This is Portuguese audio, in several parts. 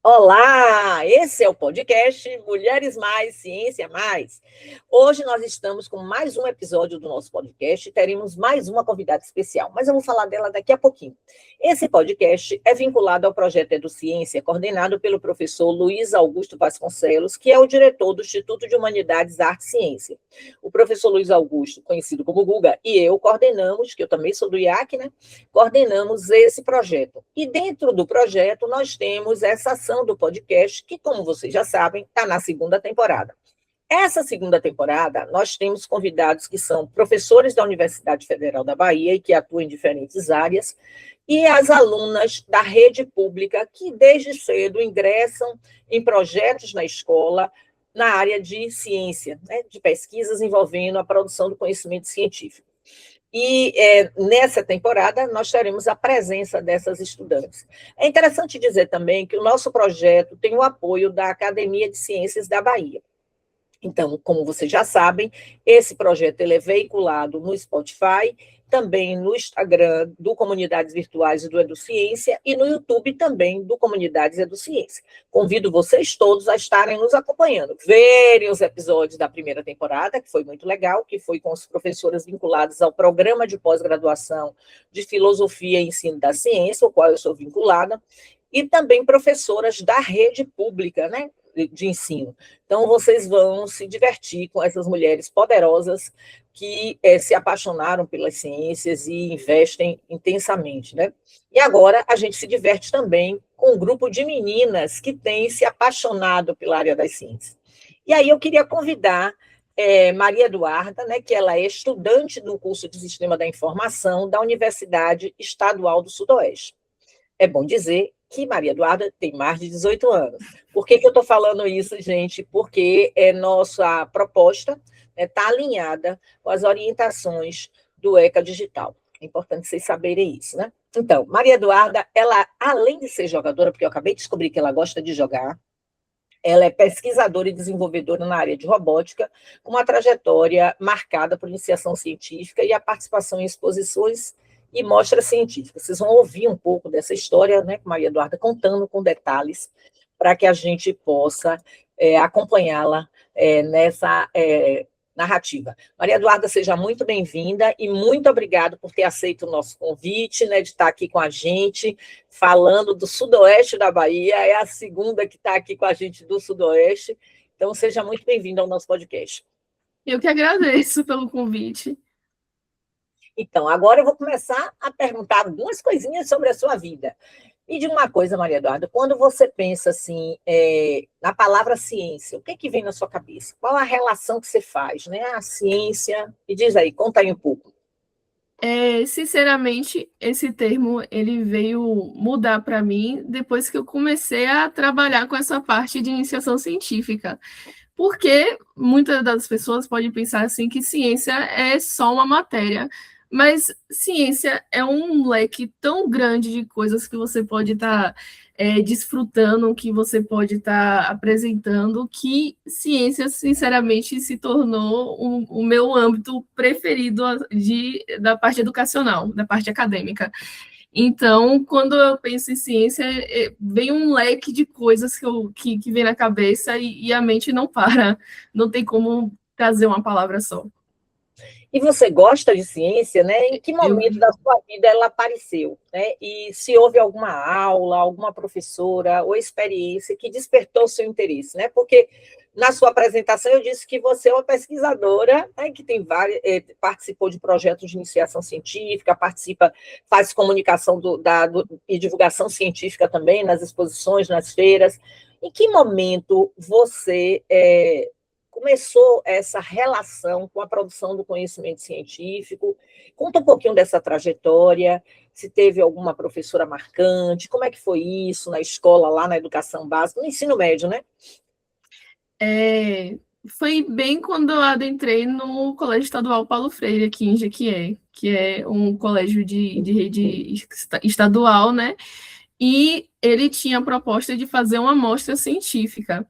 Olá, esse é o podcast Mulheres Mais, Ciência Mais. Hoje nós estamos com mais um episódio do nosso podcast e teremos mais uma convidada especial, mas eu vou falar dela daqui a pouquinho. Esse podcast é vinculado ao projeto EduCiência, coordenado pelo professor Luiz Augusto Vasconcelos, que é o diretor do Instituto de Humanidades, Arte e Ciência. O professor Luiz Augusto, conhecido como Guga, e eu coordenamos, que eu também sou do IAC, né? Coordenamos esse projeto. E dentro do projeto nós temos essa ação do podcast, que, como vocês já sabem, está na segunda temporada. Essa segunda temporada, nós temos convidados que são professores da Universidade Federal da Bahia e que atuam em diferentes áreas, e as alunas da rede pública que, desde cedo, ingressam em projetos na escola na área de ciência, né, de pesquisas envolvendo a produção do conhecimento científico. E nessa temporada nós teremos a presença dessas estudantes. É interessante dizer também que o nosso projeto tem o apoio da Academia de Ciências da Bahia. Então, como vocês já sabem, esse projeto ele é veiculado no Spotify, também no Instagram do Comunidades Virtuais e do EduCiência e no YouTube também do Comunidades EduCiência. Convido vocês todos a estarem nos acompanhando, verem os episódios da primeira temporada, que foi muito legal, que foi com as professoras vinculadas ao programa de pós-graduação de Filosofia e Ensino da Ciência, ao qual eu sou vinculada, e também professoras da rede pública, né, de ensino. Então, vocês vão se divertir com essas mulheres poderosas que se apaixonaram pelas ciências e investem intensamente, né? E agora a gente se diverte também com um grupo de meninas que têm se apaixonado pela área das ciências. E aí eu queria convidar Maria Eduarda, né, que ela é estudante do curso de Sistema da Informação da Universidade Estadual do Sudoeste. É bom dizer que Maria Eduarda tem mais de 18 anos. Por que eu estou falando isso, gente? Porque nossa proposta está alinhada com as orientações do ECA Digital. É importante vocês saberem isso, né? Então, Maria Eduarda, ela, além de ser jogadora, porque eu acabei de descobrir que ela gosta de jogar, ela é pesquisadora e desenvolvedora na área de robótica, com uma trajetória marcada por iniciação científica e a participação em exposições e mostras científicas. Vocês vão ouvir um pouco dessa história, né, com Maria Eduarda contando com detalhes, para que a gente possa acompanhá-la nessa narrativa. Maria Eduarda, seja muito bem-vinda e muito obrigada por ter aceito o nosso convite, né, de estar aqui com a gente, falando do sudoeste da Bahia, é a segunda que está aqui com a gente do sudoeste, então seja muito bem-vinda ao nosso podcast. Eu que agradeço pelo convite. Então, agora eu vou começar a perguntar algumas coisinhas sobre a sua vida. Me diga uma coisa, Maria Eduarda, quando você pensa assim, na palavra ciência, o que vem na sua cabeça? Qual a relação que você faz, né? A ciência, e diz aí, conta aí um pouco. Sinceramente, esse termo ele veio mudar para mim depois que eu comecei a trabalhar com essa parte de iniciação científica. Porque muitas das pessoas podem pensar assim que ciência é só uma matéria, mas ciência é um leque tão grande de coisas que você pode estar desfrutando, que você pode estar apresentando, que ciência, sinceramente, se tornou o meu âmbito preferido da parte educacional, da parte acadêmica. Então, quando eu penso em ciência, vem um leque de coisas que vem na cabeça e a mente não para. Não tem como trazer uma palavra só. E você gosta de ciência, né? Em que momento da sua vida ela apareceu, né? E se houve alguma aula, alguma professora ou experiência que despertou o seu interesse, né? Porque na sua apresentação eu disse que você é uma pesquisadora, né, que tem participou de projetos de iniciação científica, faz comunicação e divulgação científica também nas exposições, nas feiras. Em que momento você começou essa relação com a produção do conhecimento científico? Conta um pouquinho dessa trajetória, se teve alguma professora marcante, como é que foi isso na escola, lá na educação básica, no ensino médio, né? Foi bem quando eu adentrei no Colégio Estadual Paulo Freire, aqui em Jequié, que é um colégio de rede estadual, né? E ele tinha a proposta de fazer uma amostra científica.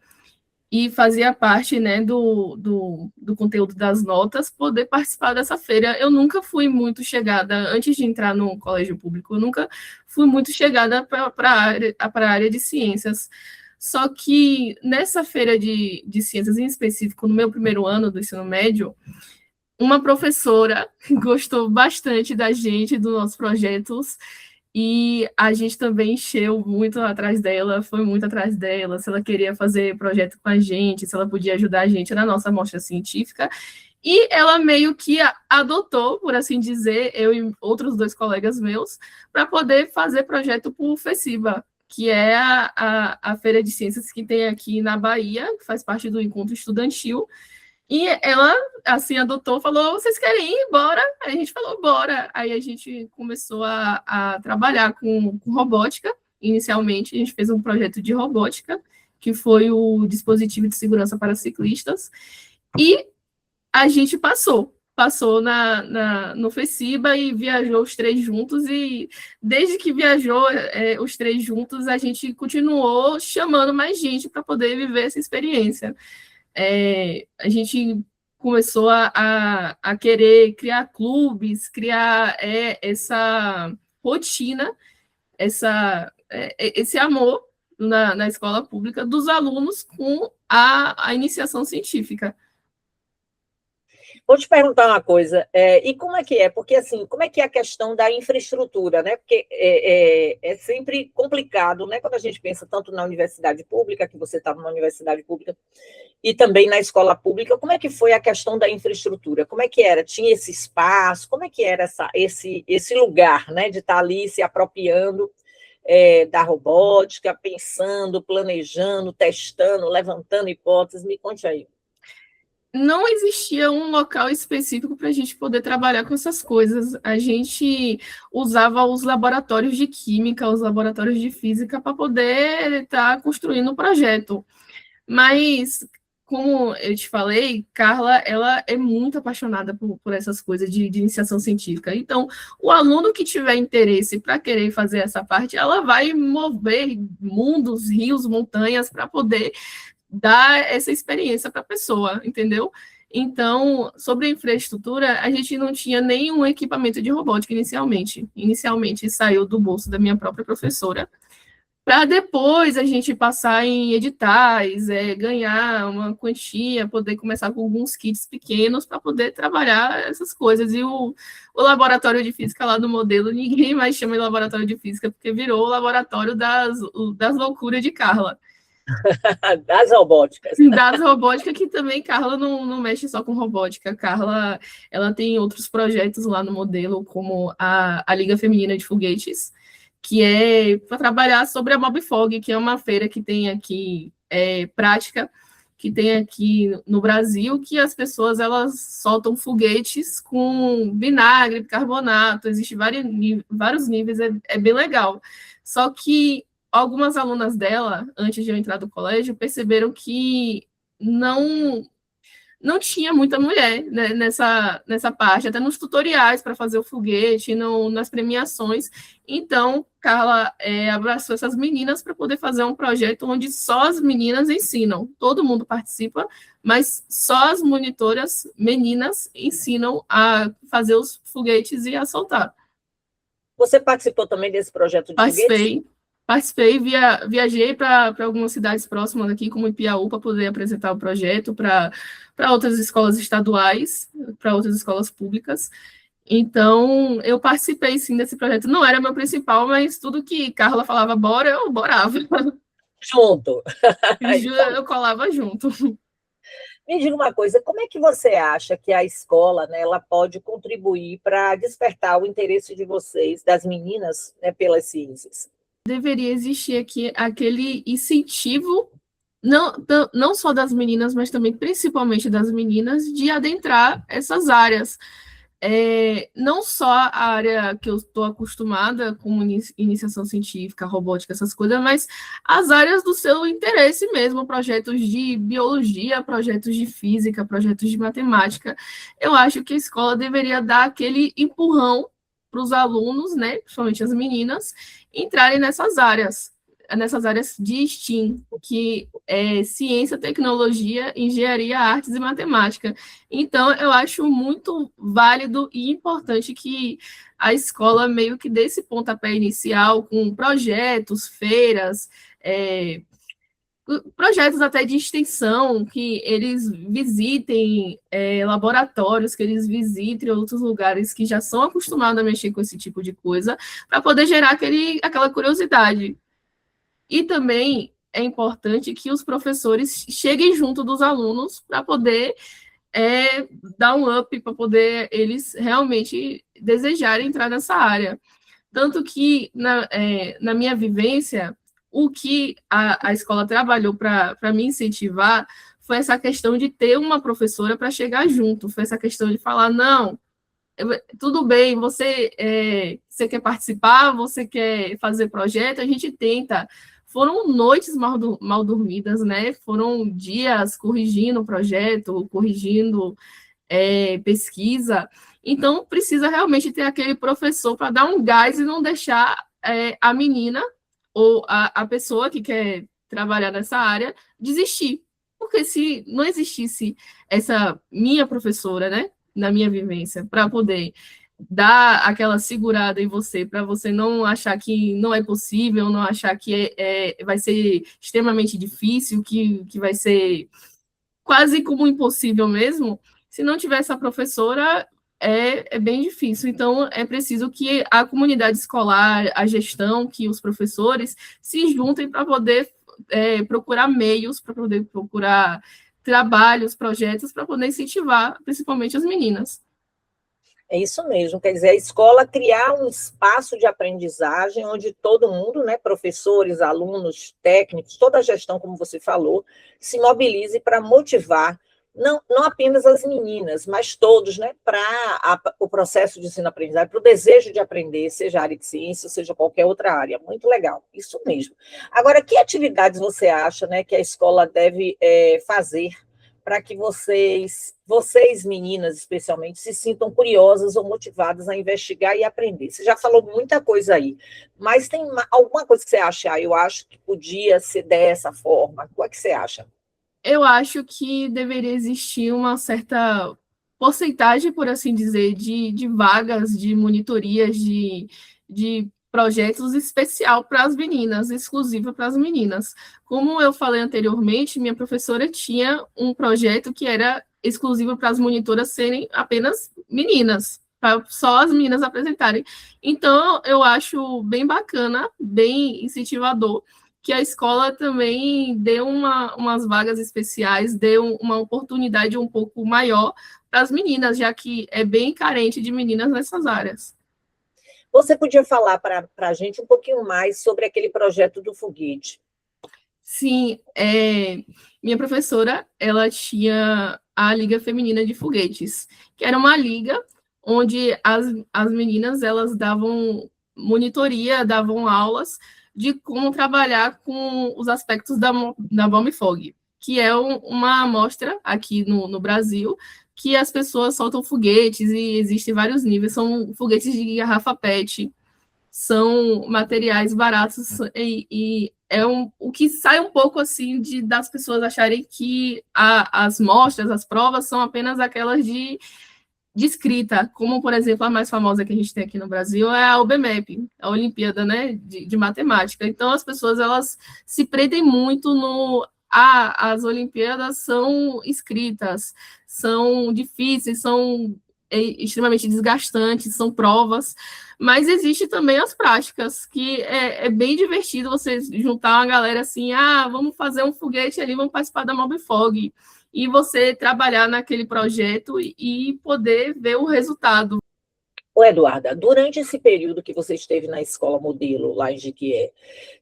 E fazia parte, né, do conteúdo das notas, poder participar dessa feira. Eu nunca fui muito chegada, antes de entrar no colégio público, eu nunca fui muito chegada para a área de ciências, Só que nessa feira de ciências, em específico, no meu primeiro ano do ensino médio, uma professora gostou bastante da gente, dos nossos projetos, e a gente também encheu muito atrás dela, foi muito atrás dela, se ela queria fazer projeto com a gente, se ela podia ajudar a gente na nossa amostra científica. E ela meio que adotou, por assim dizer, eu e outros 2 colegas meus, para poder fazer projeto para o FECIBA, que é a feira de ciências que tem aqui na Bahia, que faz parte do encontro estudantil. E ela, assim, adotou, falou, vocês querem ir? Bora? Aí a gente falou, bora. Aí a gente começou a trabalhar com robótica, inicialmente. A gente fez um projeto de robótica, que foi o dispositivo de segurança para ciclistas. E a gente passou no FECIBA e viajou os 3 juntos, e desde que viajou os 3 juntos, a gente continuou chamando mais gente para poder viver essa experiência. A gente começou a querer criar clubes, criar essa rotina, esse amor na escola pública dos alunos com a iniciação científica. Vou te perguntar uma coisa, e como é que é? Porque, assim, como é que é a questão da infraestrutura, né? Porque é sempre complicado, né? Quando a gente pensa tanto na universidade pública, que você estava na universidade pública, e também na escola pública, como é que foi a questão da infraestrutura? Como é que era? Tinha esse espaço? Como é que era esse lugar, né? De estar ali se apropriando da robótica, pensando, planejando, testando, levantando hipóteses? Me conte aí. Não existia um local específico para a gente poder trabalhar com essas coisas. A gente usava os laboratórios de química, os laboratórios de física para poder estar construindo o projeto. Mas, como eu te falei, Carla, ela é muito apaixonada por essas coisas de iniciação científica. Então, o aluno que tiver interesse para querer fazer essa parte, ela vai mover mundos, rios, montanhas para poder dar essa experiência para a pessoa, entendeu? Então, sobre a infraestrutura, a gente não tinha nenhum equipamento de robótica inicialmente. Inicialmente saiu do bolso da minha própria professora, para depois a gente passar em editais, ganhar uma quantia, poder começar com alguns kits pequenos para poder trabalhar essas coisas. E o laboratório de física lá do modelo, ninguém mais chama de laboratório de física, porque virou o laboratório das loucuras de Carla. Das robóticas. Das robóticas, que também Carla não mexe só com robótica. Carla, ela tem outros projetos lá no modelo, como a Liga Feminina de Foguetes, que é para trabalhar sobre a Mobfog, que é uma feira que tem aqui, prática, que tem aqui no Brasil, que as pessoas elas soltam foguetes com vinagre, bicarbonato, existem vários níveis, é bem legal. Só que algumas alunas dela, antes de eu entrar do colégio, perceberam que não tinha muita mulher, né, nessa parte, até nos tutoriais para fazer o foguete, nas premiações. Então, Carla abraçou essas meninas para poder fazer um projeto onde só as meninas ensinam. Todo mundo participa, mas só as monitoras meninas ensinam a fazer os foguetes e a soltar. Você participou também desse projeto de foguete? Participei, viajei para algumas cidades próximas aqui, como Ipiaú, para poder apresentar o projeto para outras escolas estaduais, para outras escolas públicas. Então, eu participei, sim, desse projeto. Não era meu principal, mas tudo que Carla falava, bora, eu borava. Junto. Eu colava junto. Me diga uma coisa, como é que você acha que a escola, né, ela pode contribuir para despertar o interesse de vocês, das meninas, né, pelas ciências? Deveria existir aqui aquele incentivo, não só das meninas, mas também principalmente das meninas, de adentrar essas áreas. Não só a área que eu estou acostumada, como iniciação científica, robótica, essas coisas, mas as áreas do seu interesse mesmo, projetos de biologia, projetos de física, projetos de matemática. Eu acho que a escola deveria dar aquele empurrão para os alunos, né, principalmente as meninas, entrarem nessas áreas de STEAM, que é ciência, tecnologia, engenharia, artes e matemática. Então, eu acho muito válido e importante que a escola meio que dê esse pontapé inicial com projetos, feiras, projetos até de extensão, que eles visitem laboratórios, que eles visitem outros lugares que já são acostumados a mexer com esse tipo de coisa, para poder gerar aquela curiosidade. E também é importante que os professores cheguem junto dos alunos para poder dar um up, para poder eles realmente desejarem entrar nessa área. Tanto que, na minha vivência, o que a escola trabalhou para me incentivar foi essa questão de ter uma professora para chegar junto, foi essa questão de falar, não, tudo bem, você quer participar, você quer fazer projeto, a gente tenta. Foram noites mal dormidas, né? Foram dias corrigindo o projeto, corrigindo pesquisa. Então, precisa realmente ter aquele professor para dar um gás e não deixar a menina ou a pessoa que quer trabalhar nessa área desistir. Porque se não existisse essa minha professora, né, na minha vivência, para poder dar aquela segurada em você, para você não achar que não é possível, não achar que vai ser extremamente difícil, que vai ser quase como impossível mesmo, se não tiver essa professora, é bem difícil. Então, é preciso que a comunidade escolar, a gestão, que os professores se juntem para poder procurar meios, para poder procurar trabalhos, projetos, para poder incentivar, principalmente as meninas. É isso mesmo, quer dizer, a escola criar um espaço de aprendizagem onde todo mundo, né, professores, alunos, técnicos, toda a gestão, como você falou, se mobilize para motivar não apenas as meninas, mas todos, né, para o processo de ensino-aprendizagem, para o desejo de aprender, seja a área de ciência, seja qualquer outra área. Muito legal, isso mesmo. Agora, que atividades você acha, né, que a escola deve fazer para que vocês, meninas especialmente, se sintam curiosas ou motivadas a investigar e aprender? Você já falou muita coisa aí, mas tem alguma coisa que você acha? Eu acho que podia ser dessa forma. Qual é que você acha? Eu acho que deveria existir uma certa porcentagem, por assim dizer, de vagas, de monitorias, de projetos especial para as meninas, exclusiva para as meninas. Como eu falei anteriormente, minha professora tinha um projeto que era exclusivo para as monitoras serem apenas meninas, para só as meninas apresentarem. Então, eu acho bem bacana, bem incentivador, que a escola também dê umas vagas especiais, dê uma oportunidade um pouco maior para as meninas, já que é bem carente de meninas nessas áreas. Você podia falar para a gente um pouquinho mais sobre aquele projeto do foguete? Sim, minha professora, ela tinha a Liga Feminina de Foguetes, que era uma liga onde as meninas, elas davam monitoria, davam aulas de como trabalhar com os aspectos da Bomb Fog, que é uma amostra aqui no Brasil, que as pessoas soltam foguetes e existem vários níveis, são foguetes de garrafa PET, são materiais baratos e o que sai um pouco assim das pessoas acharem que as mostras, as provas são apenas aquelas de escrita, como, por exemplo, a mais famosa que a gente tem aqui no Brasil é a UBMEP, a Olimpíada, né, de Matemática. Então, as pessoas, elas se prendem muito as Olimpíadas são escritas, são difíceis, são extremamente desgastantes, são provas, mas existe também as práticas, que é bem divertido você juntar uma galera assim, vamos fazer um foguete ali, vamos participar da Mob Fog, e você trabalhar naquele projeto e poder ver o resultado. Ô, Eduarda, durante esse período que você esteve na escola modelo, lá em Jequié,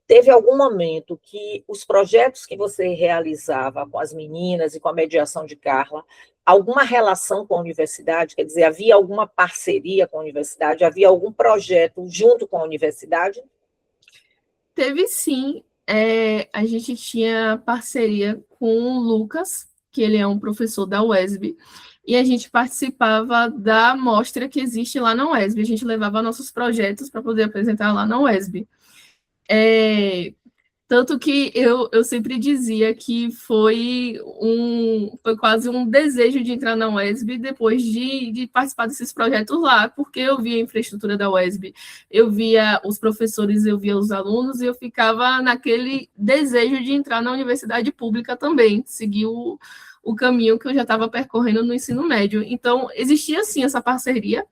teve algum momento que os projetos que você realizava com as meninas e com a mediação de Carla, alguma relação com a universidade? Quer dizer, havia alguma parceria com a universidade? Havia algum projeto junto com a universidade? Teve sim. A gente tinha parceria com o Lucas, que ele é um professor da UESB, e a gente participava da mostra que existe lá na UESB. A gente levava nossos projetos para poder apresentar lá na UESB. Tanto que eu sempre dizia que foi quase um desejo de entrar na UESB depois de participar desses projetos lá, porque eu via a infraestrutura da UESB, eu via os professores, eu via os alunos, e eu ficava naquele desejo de entrar na universidade pública também, seguir o caminho que eu já estava percorrendo no ensino médio. Então, existia, sim, essa parceria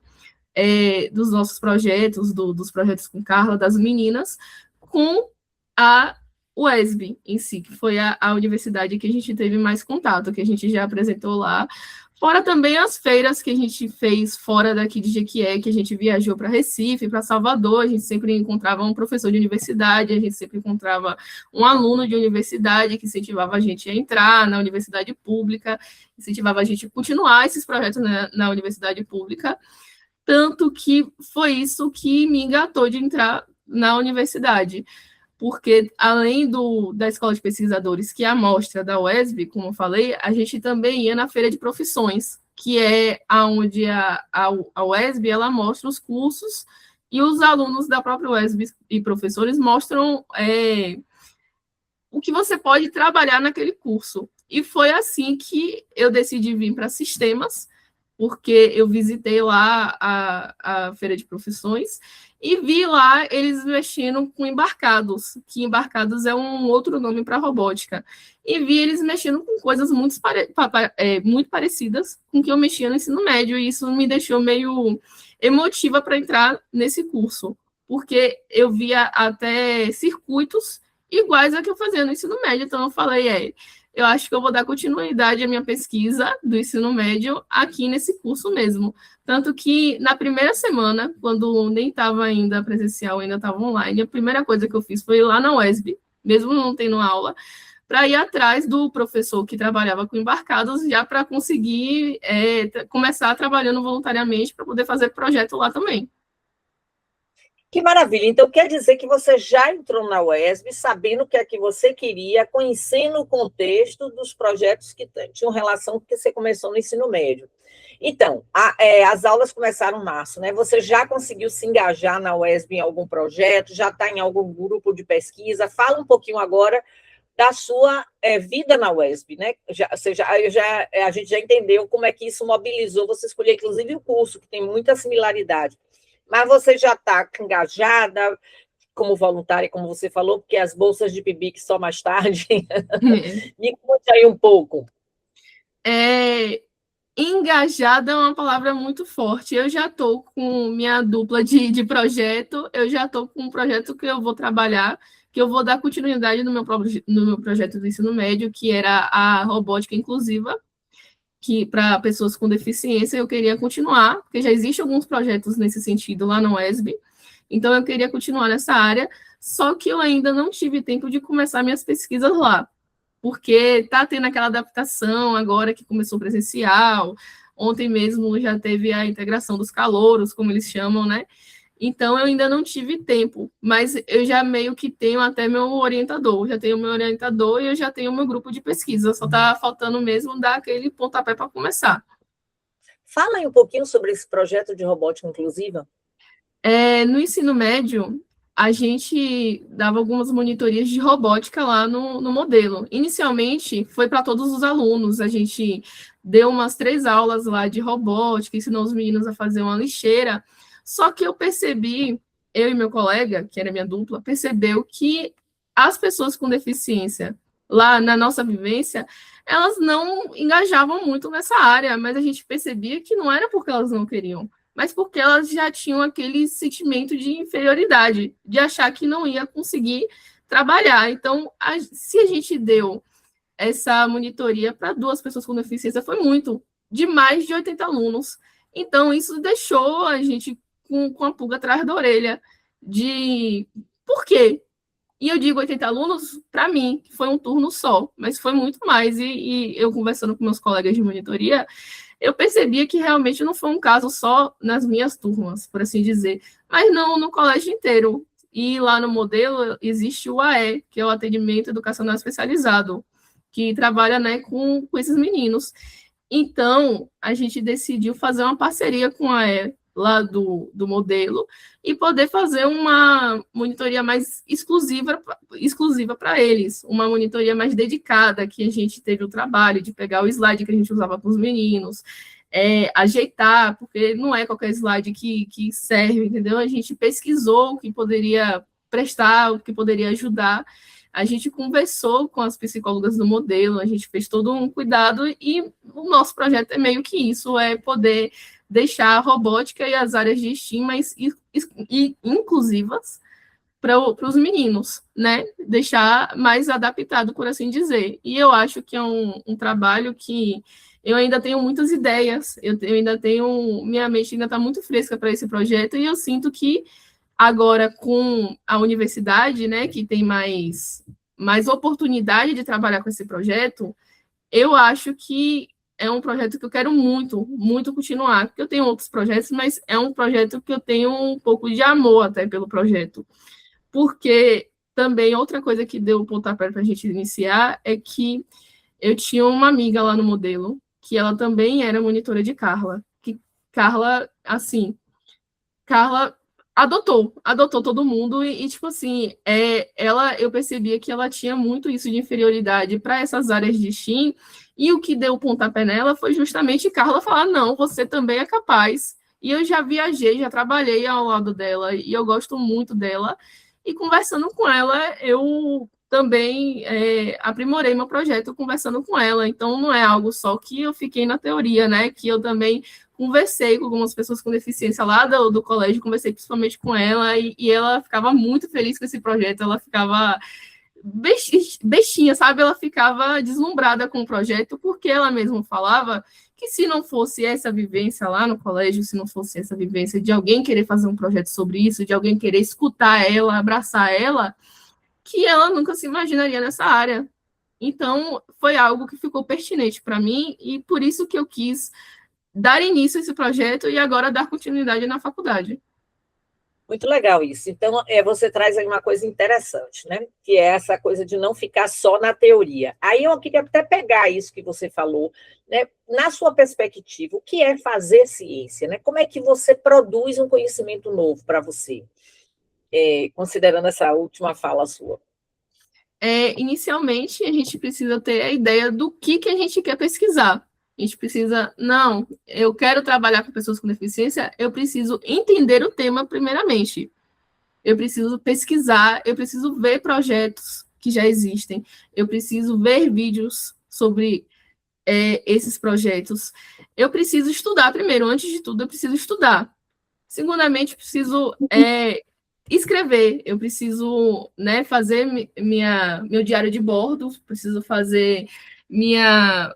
dos nossos projetos, dos projetos com Carla, das meninas, com a UESB em si, que foi a universidade que a gente teve mais contato, que a gente já apresentou lá. Fora também as feiras que a gente fez fora daqui de Jequié, que a gente viajou para Recife, para Salvador, a gente sempre encontrava um professor de universidade, a gente sempre encontrava um aluno de universidade que incentivava a gente a entrar na universidade pública, incentivava a gente a continuar esses projetos na universidade pública, tanto que foi isso que me engatou de entrar na universidade, porque além da Escola de Pesquisadores, que é a amostra da UESB, como eu falei, a gente também ia na Feira de Profissões, que é onde a UESB ela mostra os cursos e os alunos da própria UESB e professores mostram o que você pode trabalhar naquele curso. E foi assim que eu decidi vir para sistemas, porque eu visitei lá a Feira de Profissões e vi lá eles mexendo com embarcados, que embarcados é um outro nome para robótica. E vi eles mexendo com coisas muito parecidas com o que eu mexia no ensino médio, e isso me deixou meio emotiva para entrar nesse curso, porque eu via até circuitos iguais a que eu fazia no ensino médio, então eu falei, eu acho que eu vou dar continuidade à minha pesquisa do ensino médio aqui nesse curso mesmo. Tanto que na primeira semana, quando nem estava ainda presencial, ainda estava online, a primeira coisa que eu fiz foi ir lá na UESB, mesmo não tendo aula, para ir atrás do professor que trabalhava com embarcados, já para conseguir começar trabalhando voluntariamente para poder fazer projeto lá também. Que maravilha! Então, quer dizer que você já entrou na UESB sabendo o que é que você queria, conhecendo o contexto dos projetos que tinham relação com o que você começou no ensino médio. Então, as aulas começaram em março, né? Você já conseguiu se engajar na UESB em algum projeto? Já está em algum grupo de pesquisa? Fala um pouquinho agora da sua vida na UESB, né? A gente já entendeu como é que isso mobilizou você escolher, inclusive, o curso, que tem muita similaridade. Mas você já está engajada como voluntária, como você falou, porque as bolsas de PIBIC só mais tarde. Me conte aí um pouco. Engajada é uma palavra muito forte. Eu já estou com minha dupla de projeto, eu já estou com um projeto que eu vou trabalhar, que eu vou dar continuidade no meu projeto do ensino médio, que era a robótica inclusiva, que para pessoas com deficiência eu queria continuar, porque já existem alguns projetos nesse sentido lá na UESB, então eu queria continuar nessa área, só que eu ainda não tive tempo de começar minhas pesquisas lá, porque está tendo aquela adaptação agora que começou presencial, ontem mesmo já teve a integração dos calouros, como eles chamam, né? Então, eu ainda não tive tempo, mas eu já meio que tenho até meu orientador, já tenho meu orientador e eu já tenho meu grupo de pesquisa, só está faltando mesmo dar aquele pontapé para começar. Fala aí um pouquinho sobre esse projeto de robótica inclusiva. No ensino médio, a gente dava algumas monitorias de robótica lá no modelo. Inicialmente, foi para todos os alunos, a gente deu umas 3 aulas lá de robótica, ensinou os meninos a fazer uma lixeira. Só que eu percebi, eu e meu colega, que era minha dupla, percebeu que as pessoas com deficiência, lá na nossa vivência, elas não engajavam muito nessa área, mas a gente percebia que não era porque elas não queriam, mas porque elas já tinham aquele sentimento de inferioridade, de achar que não ia conseguir trabalhar. Então, se a gente deu essa monitoria para 2 pessoas com deficiência, foi muito, de mais de 80 alunos. Então, isso deixou a gente com a pulga atrás da orelha de por quê? E eu digo 80 alunos, para mim, que foi um turno só, mas foi muito mais. E eu conversando com meus colegas de monitoria, eu percebia que realmente não foi um caso só nas minhas turmas, por assim dizer, mas não no colégio inteiro. E lá no modelo existe o AE, que é o Atendimento Educacional Especializado, que trabalha, né, com esses meninos. Então, a gente decidiu fazer uma parceria com a AE, lá do modelo e poder fazer uma monitoria mais exclusiva para eles, uma monitoria mais dedicada, que a gente teve o trabalho de pegar o slide que a gente usava para os meninos, ajeitar, porque não é qualquer slide que serve, entendeu? A gente pesquisou o que poderia prestar, o que poderia ajudar, a gente conversou com as psicólogas do modelo, a gente fez todo um cuidado e o nosso projeto é meio que isso, é poder deixar a robótica e as áreas de STEAM mais inclusivas para os meninos, né? Deixar mais adaptado, por assim dizer. E eu acho que é um trabalho que eu ainda tenho muitas ideias, eu ainda tenho, minha mente ainda está muito fresca para esse projeto, e eu sinto que agora com a universidade, né, que tem mais oportunidade de trabalhar com esse projeto, eu acho que é um projeto que eu quero muito, muito continuar, porque eu tenho outros projetos, mas é um projeto que eu tenho um pouco de amor até pelo projeto. Porque também outra coisa que deu o pontapé para a gente iniciar é que eu tinha uma amiga lá no modelo, que ela também era monitora de Carla, que Carla, assim, Carla adotou todo mundo e tipo assim, eu percebia que ela tinha muito isso de inferioridade para essas áreas de STEAM, e o que deu o pontapé nela foi justamente Carla falar, não, você também é capaz. E eu já viajei, já trabalhei ao lado dela, e eu gosto muito dela, e conversando com ela, eu também aprimorei meu projeto conversando com ela, então não é algo só que eu fiquei na teoria, né, que eu também conversei com algumas pessoas com deficiência lá do colégio, conversei principalmente com ela, e ela ficava muito feliz com esse projeto, ela ficava bestinha, sabe? Ela ficava deslumbrada com o projeto, porque ela mesma falava que se não fosse essa vivência lá no colégio, se não fosse essa vivência de alguém querer fazer um projeto sobre isso, de alguém querer escutar ela, abraçar ela, que ela nunca se imaginaria nessa área. Então, foi algo que ficou pertinente para mim, e por isso que eu quis dar início a esse projeto e agora dar continuidade na faculdade. Muito legal isso. Então, você traz aí uma coisa interessante, né? Que é essa coisa de não ficar só na teoria. Aí eu queria até pegar isso que você falou, né? Na sua perspectiva, o que é fazer ciência, né? Como é que você produz um conhecimento novo para você? Considerando essa última fala sua. Inicialmente, a gente precisa ter a ideia do que a gente quer pesquisar. A gente precisa, não, eu quero trabalhar com pessoas com deficiência, eu preciso entender o tema primeiramente. Eu preciso pesquisar, eu preciso ver projetos que já existem, eu preciso ver vídeos sobre esses projetos. Eu preciso estudar primeiro, antes de tudo, eu preciso estudar. Segundamente, preciso escrever, eu preciso, né, fazer meu diário de bordo, preciso fazer minha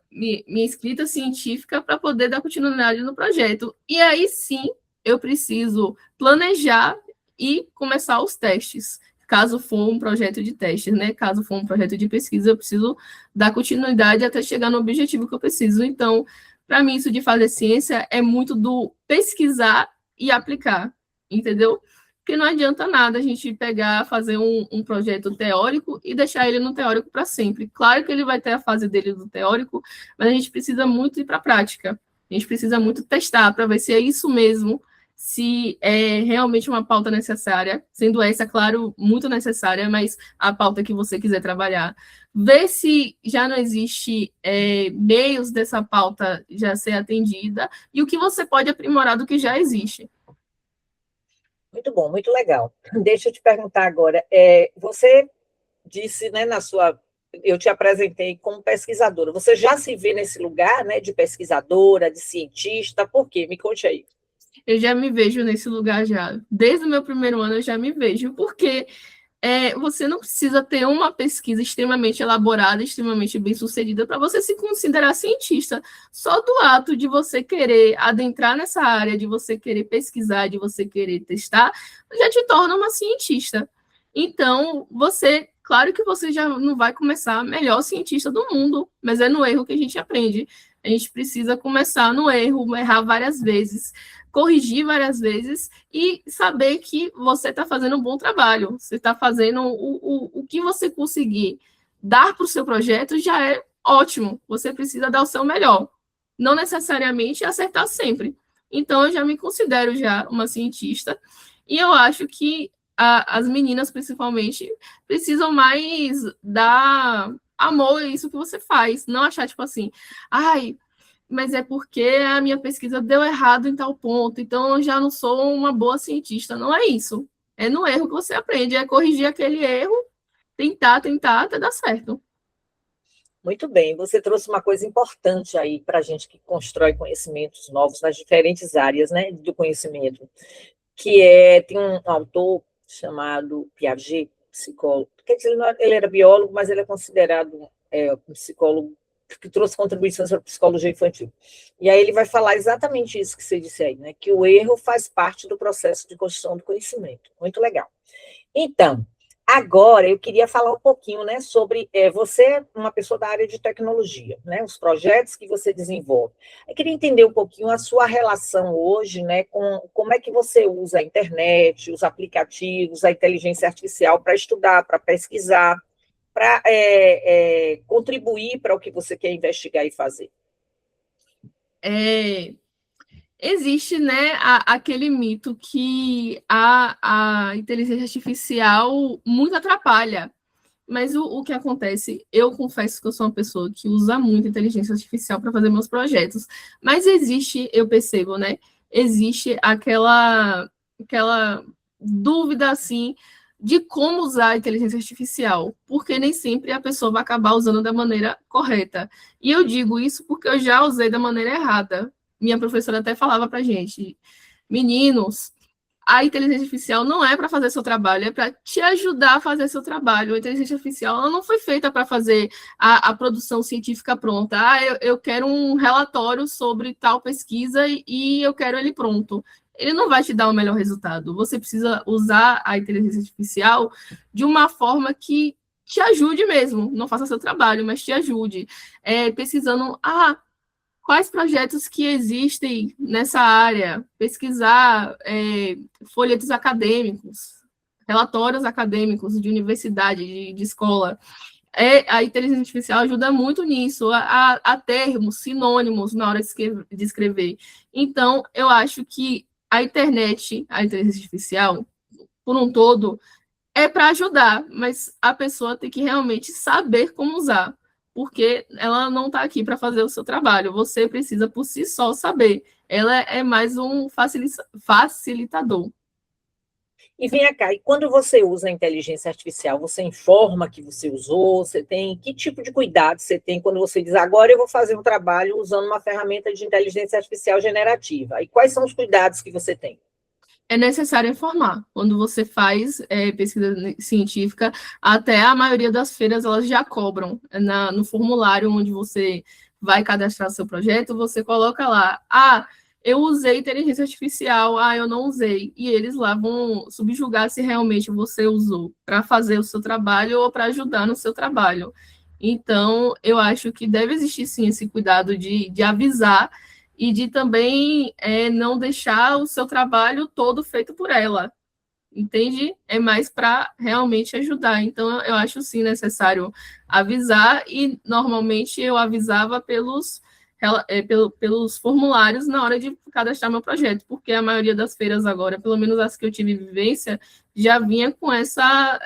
escrita científica para poder dar continuidade no projeto. E aí sim, eu preciso planejar e começar os testes. Caso for um projeto de testes, né? Caso for um projeto de pesquisa, eu preciso dar continuidade até chegar no objetivo que eu preciso. Então, para mim, isso de fazer ciência é muito do pesquisar e aplicar, entendeu? Porque não adianta nada a gente pegar, fazer um projeto teórico e deixar ele no teórico para sempre. Claro que ele vai ter a fase dele do teórico, mas a gente precisa muito ir para a prática. A gente precisa muito testar para ver se é isso mesmo, se é realmente uma pauta necessária, sendo essa, claro, muito necessária, mas a pauta que você quiser trabalhar. Ver se já não existe meios dessa pauta já ser atendida e o que você pode aprimorar do que já existe. Muito bom, muito legal. Deixa eu te perguntar agora, você disse, né, eu te apresentei como pesquisadora, você já se vê nesse lugar, né, de pesquisadora, de cientista, por quê? Me conte aí. Eu já me vejo nesse lugar já. Desde o meu primeiro ano eu já me vejo, porque você não precisa ter uma pesquisa extremamente elaborada, extremamente bem-sucedida para você se considerar cientista. Só do ato de você querer adentrar nessa área, de você querer pesquisar, de você querer testar, já te torna uma cientista. Então, claro que você já não vai começar a melhor cientista do mundo, mas é no erro que a gente aprende. A gente precisa começar no erro, errar várias vezes, corrigir várias vezes e saber que você está fazendo um bom trabalho, você está fazendo o que você conseguir dar para o seu projeto já é ótimo, você precisa dar o seu melhor, não necessariamente acertar sempre, Então, eu já me considero já uma cientista, e eu acho que as meninas, principalmente, precisam mais dar amor a isso que você faz, não achar, tipo assim, ai, mas é porque a minha pesquisa deu errado em tal ponto, então eu já não sou uma boa cientista. Não é isso. É no erro que você aprende, é corrigir aquele erro, tentar até dar certo. Muito bem, você trouxe uma coisa importante aí para a gente que constrói conhecimentos novos nas diferentes áreas, né, do conhecimento, que tem um autor chamado Piaget, psicólogo, quer dizer, ele era biólogo, mas ele é considerado um psicólogo que trouxe contribuições para a psicologia infantil. E aí ele vai falar exatamente isso que você disse aí, né, que o erro faz parte do processo de construção do conhecimento. Muito legal. Então, agora eu queria falar um pouquinho, né, sobre você é uma pessoa da área de tecnologia, né, os projetos que você desenvolve. Eu queria entender um pouquinho a sua relação hoje, né, com como é que você usa a internet, os aplicativos, a inteligência artificial para estudar, para pesquisar, para contribuir para o que você quer investigar e fazer. Existe, né, aquele mito que a inteligência artificial muito atrapalha. Mas o que acontece? Eu confesso que eu sou uma pessoa que usa muito inteligência artificial para fazer meus projetos. Mas existe, eu percebo, né? Existe aquela dúvida, assim, de como usar a inteligência artificial. Porque nem sempre a pessoa vai acabar usando da maneira correta. E eu digo isso porque eu já usei da maneira errada. Minha professora até falava para gente, meninos, a inteligência artificial não é para fazer seu trabalho, é para te ajudar a fazer seu trabalho. A inteligência artificial ela não foi feita para fazer a produção científica pronta. Eu quero um relatório sobre tal pesquisa e eu quero ele pronto. Ele não vai te dar o melhor resultado. Você precisa usar a inteligência artificial de uma forma que te ajude mesmo. Não faça seu trabalho, mas te ajude. Pesquisando, quais projetos que existem nessa área, pesquisar folhetos acadêmicos, relatórios acadêmicos de universidade, de escola. A inteligência artificial ajuda muito nisso, a termos, sinônimos na hora de escrever. Então, eu acho que a internet, a inteligência artificial, por um todo, é para ajudar, mas a pessoa tem que realmente saber como usar, porque ela não está aqui para fazer o seu trabalho. Você precisa, por si só, saber. Ela é mais um facilitador. E vem cá, e quando você usa a inteligência artificial, você informa que você usou, você tem, que tipo de cuidado você tem quando você diz, agora eu vou fazer um trabalho usando uma ferramenta de inteligência artificial generativa? E quais são os cuidados que você tem? É necessário informar. Quando você faz pesquisa científica, até a maioria das feiras elas já cobram no formulário onde você vai cadastrar seu projeto, você coloca lá, eu usei inteligência artificial, eu não usei. E eles lá vão subjugar se realmente você usou para fazer o seu trabalho ou para ajudar no seu trabalho. Então, eu acho que deve existir sim esse cuidado de avisar e de também não deixar o seu trabalho todo feito por ela, entende? É mais para realmente ajudar. Então, eu acho sim necessário avisar, e normalmente eu avisava pelos formulários na hora de cadastrar meu projeto, porque a maioria das feiras agora, pelo menos as que eu tive vivência, já vinha com essa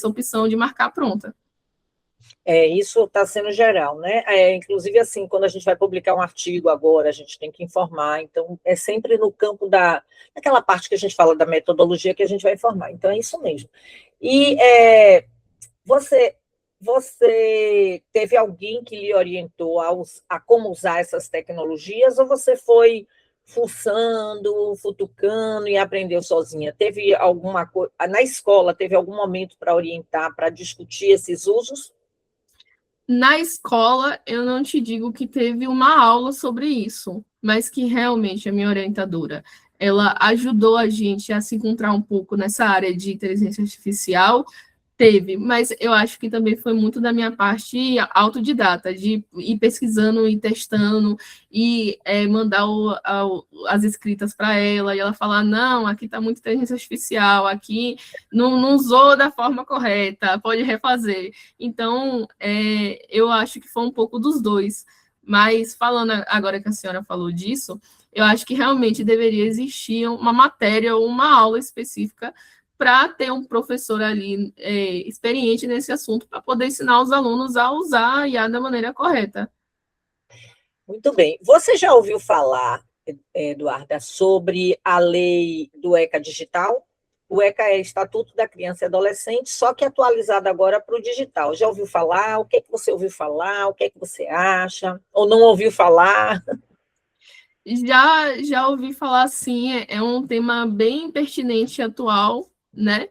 opção de marcar pronta. Isso está sendo geral, né? Inclusive, assim, quando a gente vai publicar um artigo agora, a gente tem que informar, então é sempre no campo daquela parte que a gente fala da metodologia que a gente vai informar, então é isso mesmo. E você teve alguém que lhe orientou a como usar essas tecnologias, ou você foi fuçando, futucando e aprendeu sozinha? Teve alguma coisa, na escola, teve algum momento para orientar, para discutir esses usos? Na escola, eu não te digo que teve uma aula sobre isso, mas que realmente a minha orientadora, ela ajudou a gente a se encontrar um pouco nessa área de inteligência artificial. Teve, mas eu acho que também foi muito da minha parte autodidata, de ir pesquisando e testando, e mandar as escritas para ela, e ela falar, não, aqui está muito inteligência artificial, aqui não usou da forma correta, pode refazer. Então, eu acho que foi um pouco dos dois. Mas falando agora que a senhora falou disso, eu acho que realmente deveria existir uma matéria ou uma aula específica para ter um professor ali experiente nesse assunto para poder ensinar os alunos a usar a IA da maneira correta. Muito bem. Você já ouviu falar, Eduarda, sobre a lei do ECA Digital? O ECA é Estatuto da Criança e Adolescente, só que atualizado agora para o digital. Já ouviu falar? O que é que você ouviu falar? O que é que você acha? Ou não ouviu falar? Já ouvi falar sim, é um tema bem pertinente e atual, né?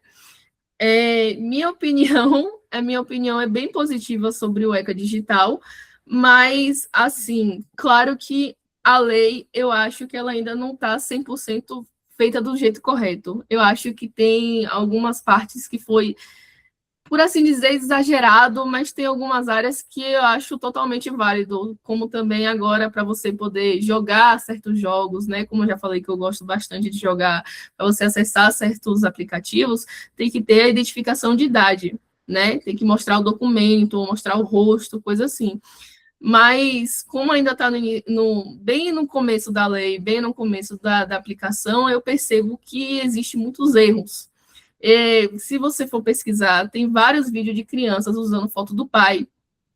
A minha opinião é bem positiva sobre o ECA Digital, mas, assim, claro que a lei, eu acho que ela ainda não está 100% feita do jeito correto. Eu acho que tem algumas partes que foi, por assim dizer, exagerado, mas tem algumas áreas que eu acho totalmente válido, como também agora para você poder jogar certos jogos, né? Como eu já falei que eu gosto bastante de jogar, para você acessar certos aplicativos, tem que ter a identificação de idade, né? Tem que mostrar o documento, mostrar o rosto, coisa assim. Mas, como ainda está bem no começo da lei, bem no começo da aplicação, eu percebo que existem muitos erros. Se você for pesquisar, tem vários vídeos de crianças usando foto do pai,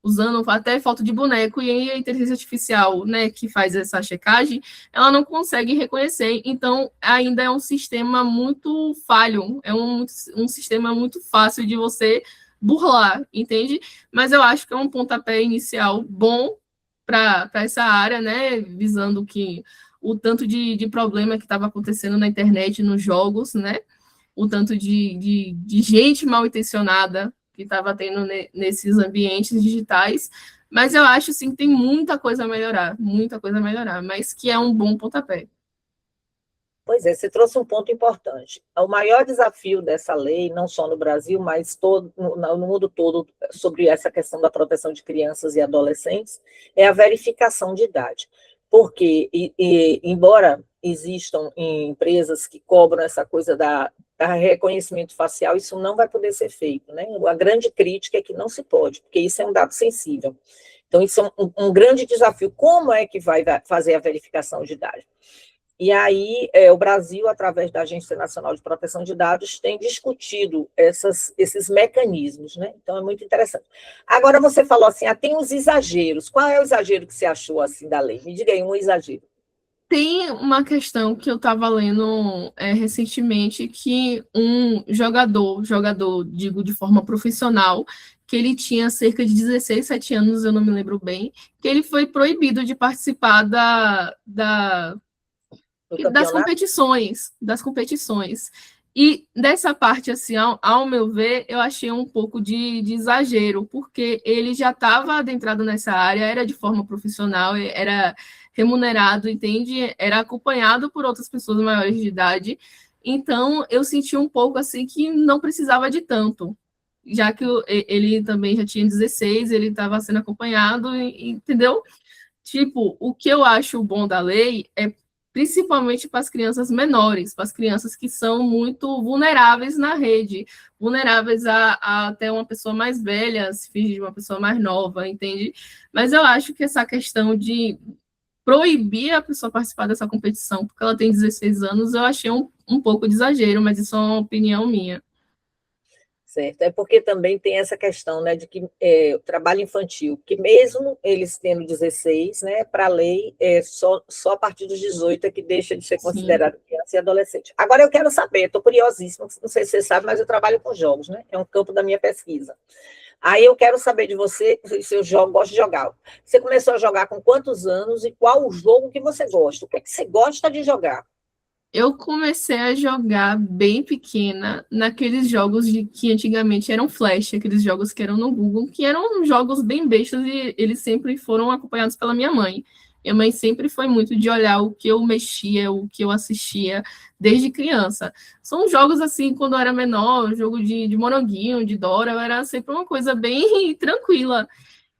usando até foto de boneco, e a inteligência artificial, né, que faz essa checagem, ela não consegue reconhecer. Então, ainda é um sistema muito falho, é um sistema muito fácil de você burlar, entende? Mas eu acho que é um pontapé inicial bom para essa área, né, visando que o tanto de problema que estava acontecendo na internet, nos jogos, né, o tanto de gente mal intencionada que estava tendo nesses ambientes digitais, mas eu acho sim que tem muita coisa a melhorar, mas que é um bom pontapé. Pois é, você trouxe um ponto importante. O maior desafio dessa lei, não só no Brasil, mas no mundo todo, sobre essa questão da proteção de crianças e adolescentes, é a verificação de idade. Porque, embora existam empresas que cobram essa coisa da reconhecimento facial, isso não vai poder ser feito, né? A grande crítica é que não se pode, porque isso é um dado sensível. Então, isso é um grande desafio. Como é que vai fazer a verificação de idade? E aí, o Brasil, através da Agência Nacional de Proteção de Dados, tem discutido esses mecanismos, né? Então, é muito interessante. Agora, você falou assim, tem os exageros. Qual é o exagero que você achou, assim, da lei? Me diga aí, um exagero. Tem uma questão que eu estava lendo recentemente, que um jogador, digo de forma profissional, que ele tinha cerca de 16, 17 anos, eu não me lembro bem, que ele foi proibido de participar das competições. E dessa parte, assim, ao meu ver, eu achei um pouco de exagero, porque ele já estava adentrado nessa área, era de forma profissional, era remunerado, entende? Era acompanhado por outras pessoas maiores de idade. Então, eu senti um pouco assim que não precisava de tanto, já que ele também já tinha 16, ele estava sendo acompanhado, entendeu? Tipo, o que eu acho bom da lei é principalmente para as crianças menores, para as crianças que são muito vulneráveis na rede, vulneráveis a até uma pessoa mais velha se fingir de uma pessoa mais nova, entende? Mas eu acho que essa questão de proibir a pessoa participar dessa competição porque ela tem 16 anos, eu achei um pouco de exagero, mas isso é uma opinião minha. Certo, é porque também tem essa questão, né, de que o trabalho infantil, que mesmo eles tendo 16, né, para a lei, só a partir dos 18 é que deixa de ser considerado criança e adolescente. Agora eu quero saber, estou curiosíssima, não sei se você sabe, mas eu trabalho com jogos, né, é um campo da minha pesquisa. Aí eu quero saber de você, se eu gosto de jogar. Você começou a jogar com quantos anos e qual o jogo que você gosta? O que é que você gosta de jogar? Eu comecei a jogar bem pequena naqueles jogos que antigamente eram Flash, aqueles jogos que eram no Google, que eram jogos bem bestas e eles sempre foram acompanhados pela minha mãe. Minha mãe sempre foi muito de olhar o que eu mexia, o que eu assistia desde criança. São jogos assim, quando eu era menor, jogo de Moranguinho, de Dora, era sempre uma coisa bem tranquila.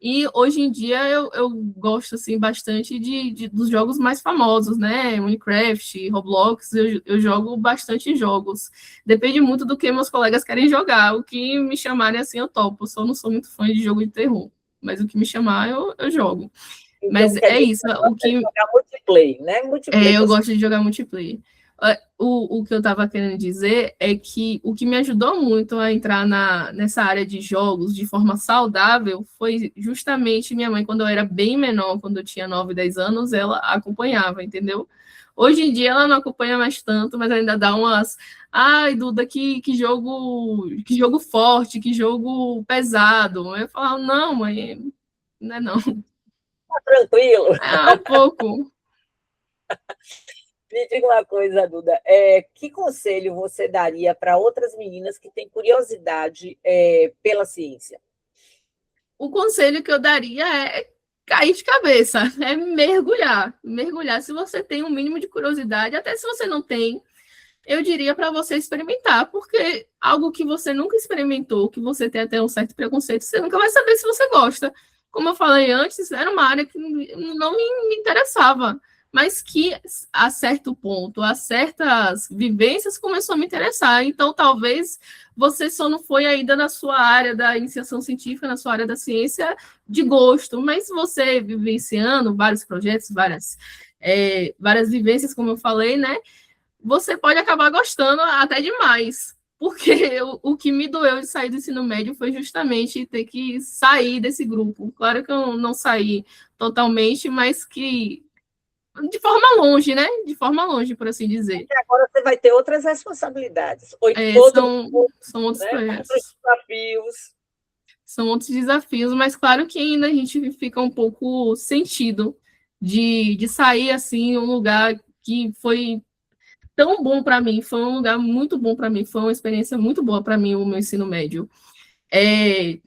E hoje em dia eu gosto assim, bastante dos jogos mais famosos, né? Minecraft, Roblox, eu jogo bastante jogos. Depende muito do que meus colegas querem jogar. O que me chamarem assim, eu topo. Eu só não sou muito fã de jogo de terror. Mas o que me chamar, eu jogo. Então, Mas quer é dizer isso. que você joga multiplayer, né? Multiplayer. Eu gosto de jogar multiplayer. O que eu estava querendo dizer é que o que me ajudou muito a entrar nessa área de jogos de forma saudável foi justamente minha mãe, quando eu era bem menor, quando eu tinha 9, 10 anos, ela acompanhava, entendeu? Hoje em dia ela não acompanha mais tanto, mas ainda dá umas. Ai, Duda, que jogo forte, que jogo pesado. Eu falo, não, mãe, não é não. Tá tranquilo. É um pouco. Me diga uma coisa, Duda. Que conselho você daria para outras meninas que têm curiosidade pela ciência? O conselho que eu daria é cair de cabeça, é mergulhar. Mergulhar. Se você tem um mínimo de curiosidade, até se você não tem, eu diria para você experimentar, porque algo que você nunca experimentou, que você tem até um certo preconceito, você nunca vai saber se você gosta. Como eu falei antes, era uma área que não me interessava, mas que a certo ponto, a certas vivências começou a me interessar. Então, talvez você só não foi ainda na sua área da iniciação científica, na sua área da ciência de gosto, mas você vivenciando vários projetos, várias vivências, como eu falei, né? Você pode acabar gostando até demais. Porque o que me doeu de sair do ensino médio foi justamente ter que sair desse grupo. Claro que eu não saí totalmente, mas que de forma longe, né? De forma longe, por assim dizer. E agora você vai ter outras responsabilidades. São outros projetos. Outros desafios. São outros desafios, mas claro que ainda a gente fica um pouco sentido de sair assim, um lugar que foi tão bom para mim, foi um lugar muito bom para mim, foi uma experiência muito boa para mim o meu ensino médio.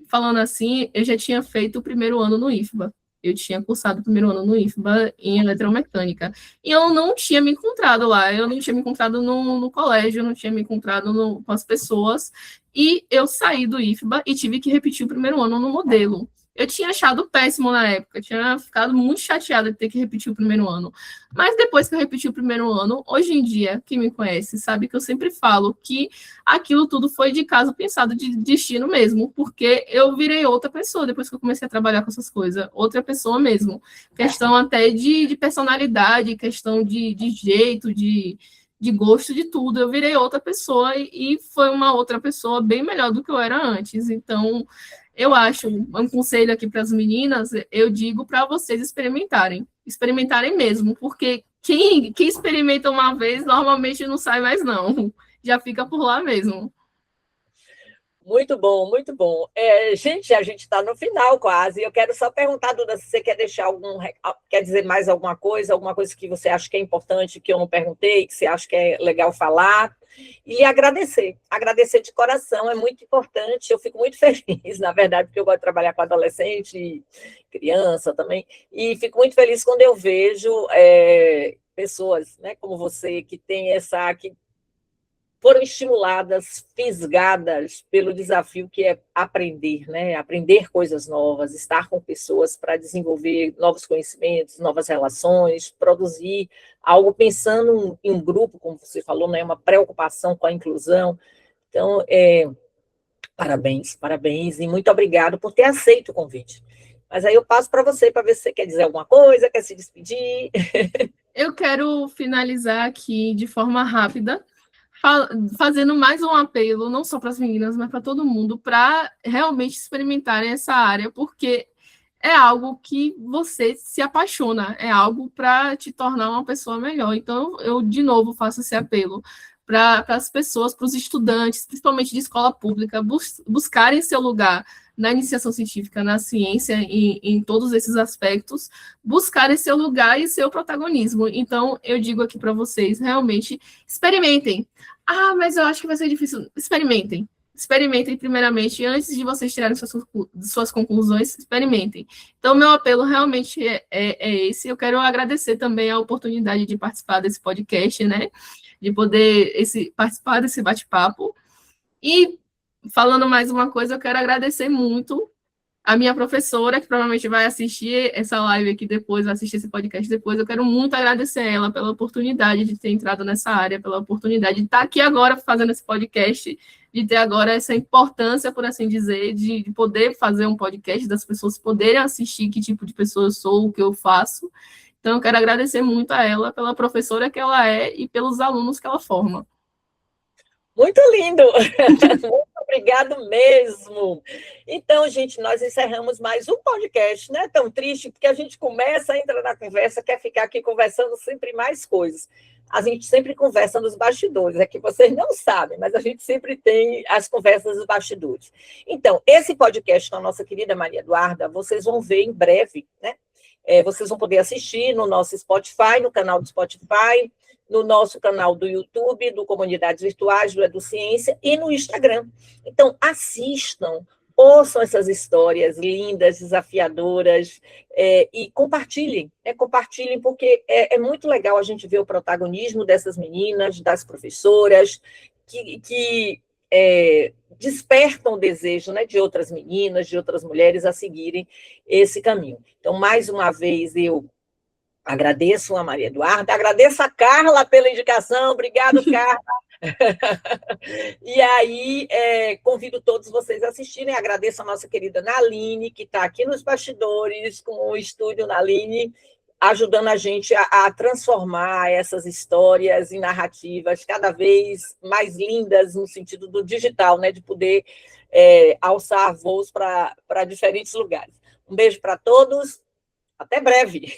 Falando assim, eu já tinha feito o primeiro ano no IFBA. Eu tinha cursado o primeiro ano no IFBA em eletromecânica. E eu não tinha me encontrado lá, eu não tinha me encontrado no colégio, eu não tinha me encontrado com as pessoas. E eu saí do IFBA e tive que repetir o primeiro ano no modelo. Eu tinha achado péssimo na época, eu tinha ficado muito chateada de ter que repetir o primeiro ano. Mas depois que eu repeti o primeiro ano, hoje em dia, quem me conhece sabe que eu sempre falo que aquilo tudo foi de caso pensado, de destino mesmo, porque eu virei outra pessoa depois que eu comecei a trabalhar com essas coisas, outra pessoa mesmo. Questão até de personalidade, questão de jeito, de gosto, de tudo. Eu virei outra pessoa e foi uma outra pessoa bem melhor do que eu era antes. Então, eu acho, um conselho aqui para as meninas, eu digo para vocês experimentarem mesmo, porque quem experimenta uma vez, normalmente não sai mais não, já fica por lá mesmo. Muito bom, muito bom. Gente, a gente está no final quase. Eu quero só perguntar, Duda, se você quer deixar quer dizer mais alguma coisa que você acha que é importante, que eu não perguntei, que você acha que é legal falar. E agradecer de coração, é muito importante. Eu fico muito feliz, na verdade, porque eu gosto de trabalhar com adolescente e criança também. E fico muito feliz quando eu vejo pessoas, né, como você, que tem que foram estimuladas, fisgadas pelo desafio que é aprender, né? Aprender coisas novas, estar com pessoas para desenvolver novos conhecimentos, novas relações, produzir algo pensando em um grupo, como você falou, né? Uma preocupação com a inclusão. Então, parabéns, e muito obrigado por ter aceito o convite. Mas aí eu passo para você, para ver se você quer dizer alguma coisa, quer se despedir. Eu quero finalizar aqui de forma rápida, fazendo mais um apelo, não só para as meninas, mas para todo mundo, para realmente experimentarem essa área, porque é algo que você se apaixona, é algo para te tornar uma pessoa melhor. Então, eu, de novo, faço esse apelo para as pessoas, para os estudantes, principalmente de escola pública, buscarem seu lugar na iniciação científica, na ciência, em todos esses aspectos, buscarem seu lugar e seu protagonismo. Então, eu digo aqui para vocês, realmente, experimentem. Ah, mas eu acho que vai ser difícil. Experimentem. Experimentem primeiramente, antes de vocês tirarem suas conclusões, experimentem. Então, meu apelo realmente é esse. Eu quero agradecer também a oportunidade de participar desse podcast, né? De poder participar desse bate-papo. E, falando mais uma coisa, eu quero agradecer muito a minha professora, que provavelmente vai assistir essa live aqui depois, vai assistir esse podcast depois. Eu quero muito agradecer ela pela oportunidade de ter entrado nessa área, pela oportunidade de estar aqui agora fazendo esse podcast, de ter agora essa importância, por assim dizer, de poder fazer um podcast, das pessoas poderem assistir que tipo de pessoa eu sou, o que eu faço. Então, eu quero agradecer muito a ela pela professora que ela é e pelos alunos que ela forma. Muito lindo! Muito obrigado mesmo. Então, gente, nós encerramos mais um podcast, né? Tão triste, porque a gente começa, entra na conversa, quer ficar aqui conversando sempre mais coisas. A gente sempre conversa nos bastidores, é que vocês não sabem, mas a gente sempre tem as conversas dos bastidores. Então, esse podcast com a nossa querida Maria Eduarda, vocês vão ver em breve, né? Vocês vão poder assistir no nosso Spotify, no canal do Spotify, no nosso canal do YouTube, do Comunidades Virtuais, do EduCiência, e no Instagram. Então, assistam, ouçam essas histórias lindas, desafiadoras, e compartilhem, compartilhem, porque é muito legal a gente ver o protagonismo dessas meninas, das professoras, que despertam o desejo, né, de outras meninas, de outras mulheres a seguirem esse caminho. Então, mais uma vez, eu agradeço a Maria Eduarda, agradeço a Carla pela indicação, obrigado, Carla. E aí, convido todos vocês a assistirem, agradeço a nossa querida Naline, que está aqui nos bastidores, com o estúdio Naline, ajudando a gente a transformar essas histórias em narrativas cada vez mais lindas, no sentido do digital, né, de poder alçar voos para diferentes lugares. Um beijo para todos, até breve.